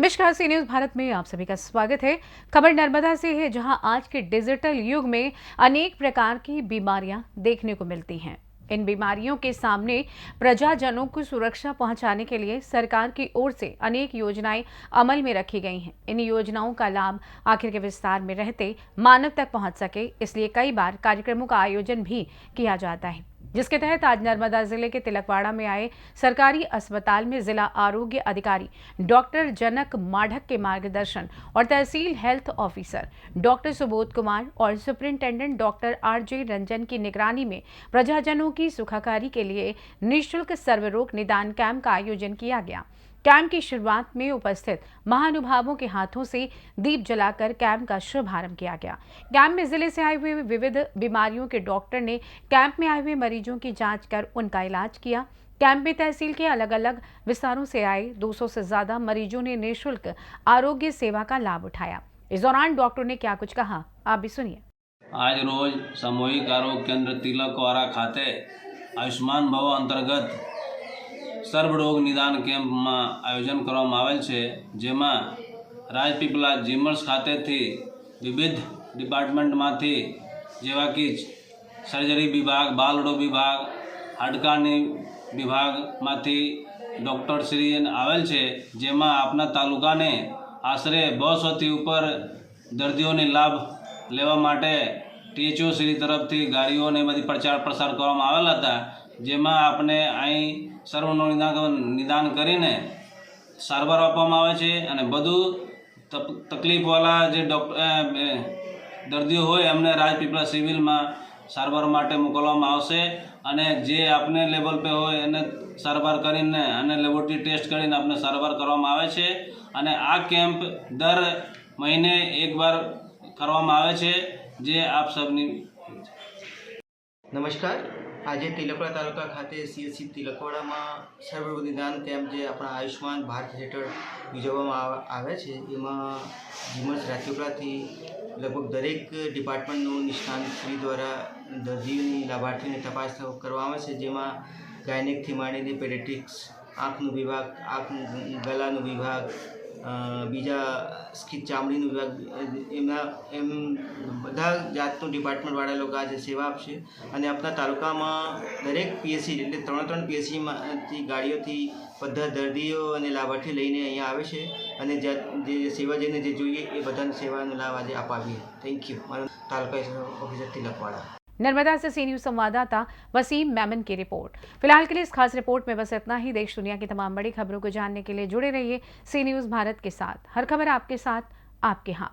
नमस्कार, सी न्यूज भारत में आप सभी का स्वागत है। खबर नर्मदा से है, जहां आज के डिजिटल युग में अनेक प्रकार की बीमारियां देखने को मिलती हैं। इन बीमारियों के सामने प्रजाजनों को सुरक्षा पहुंचाने के लिए सरकार की ओर से अनेक योजनाएं अमल में रखी गई हैं। इन योजनाओं का लाभ आखिर के विस्तार में रहते मानव तक पहुंच सके, इसलिए कई बार कार्यक्रमों का आयोजन भी किया जाता है, जिसके तहत आज नर्मदा जिले के तिलकवाड़ा में आए सरकारी अस्पताल में जिला आरोग्य अधिकारी डॉक्टर जनक माढ़क के मार्गदर्शन और तहसील health officer doctor Subodh Kumar और सुपरिंटेंडेंट डॉक्टर आरजे रंजन की निगरानी में प्रजाजनों की सुखाकारी के लिए निःशुल्क सर्वरोग निदान कैंप का आयोजन किया गया। कैंप की शुरुआत में उपस्थित महानुभावों के हाथों से दीप जलाकर कैंप का शुभारंभ किया गया। कैंप में जिले से आए हुए विविध बीमारियों के डॉक्टर ने कैंप में आए हुए मरीजों की जांच कर उनका इलाज किया। कैंप में तहसील के अलग अलग विस्तारों से आए 200 से ज्यादा मरीजों ने निःशुल्क आरोग्य सेवा का लाभ उठाया। इस दौरान डॉक्टर ने क्या कुछ कहा, आप भी सुनिए। आज रोज सामूहिक आरोग्य केंद्र तिलकवाड़ा खाते आयुष्मान भव अंतर्गत સર્વરોગ નિદાન કેમ્પમાં આયોજન કરવામાં આવેલ છે, જેમાં રાજપીપળા જીમર્સ ખાતેથી વિવિધ ડિપાર્ટમેન્ટમાંથી જેવા કે સર્જરી વિભાગ, બાલરોગ વિભાગ, હાડકાની વિભાગમાંથી ડૉક્ટરશ્રી આવેલ છે, જેમાં આપના તાલુકાને આશરે 200થી ઉપર દર્દીઓને લાભ લેવા માટે ટીએચઓ શ્રી તરફથી ગાડીઓને બધી પ્રચાર પ્રસાર કરવામાં આવેલ હતા, જેમાં આપણે અહીં સર્વનું નિદાન કરીને સારવાર આપવામાં આવે છે અને બધું તકલીફવાળા જે દર્દીઓ હોય એમને રાજપીપળા સિવિલમાં સારવાર માટે મોકલવામાં આવશે અને જે આપણે લેવલ पे હોય એને સારવાર કરીને અને લેબોરેટરી ટેસ્ટ કરીને આપણે સારવાર કરવામાં આવે છે અને આ કેમ્પ દર મહિને એકવાર કરવામાં આવે છે, જે આપ સૌની। નમસ્કાર, આજે तिलकवाड़ा तालुका खाते सीएचसी तिलकवाड़ाમાં સર્વરોગ નિદાન કેમ્પ જે આપણા આયુષ્માન ભારત હેઠળ યોજવામાં આવે છે, એમાં જીમર્સ રાજપીપળાથી લગભગ દરેક ડિપાર્ટમેન્ટનું નિષ્ણાંતશ્રી દ્વારા દર્દીઓની લાભાર્થીઓની તપાસ કરવામાં આવે છે, જેમાં ગાયનેકથી માંડીને પેડિયાટ્રિક્સ, આંખનો વિભાગ, ગળાનો વિભાગ, બીજા ચામડીનો વિભાગ, એમ બધા જાતનું ડિપાર્ટમેન્ટવાળા લોકો આજે સેવા આપશે અને આપણા તાલુકામાં દરેક પીએચસી એટલે 3 પીએચસીમાંથી ગાડીઓથી બધા દર્દીઓ અને લાભાર્થી લઈને અહીંયા આવે છે અને જે સેવા જેને જે જોઈએ એ બધાને સેવાનો લાભ આજે અપાવીએ। Thank you. મારું તાલુકા ઓફિસર तिलकवाड़ा। नर्मदा से सी न्यूज संवाददाता वसीम मेमन की रिपोर्ट। फिलहाल के लिए इस खास रिपोर्ट में बस इतना ही। देश दुनिया की तमाम बड़ी खबरों को जानने के लिए जुड़े रहिए सी न्यूज भारत के साथ। हर खबर आपके साथ, आपके हाथ।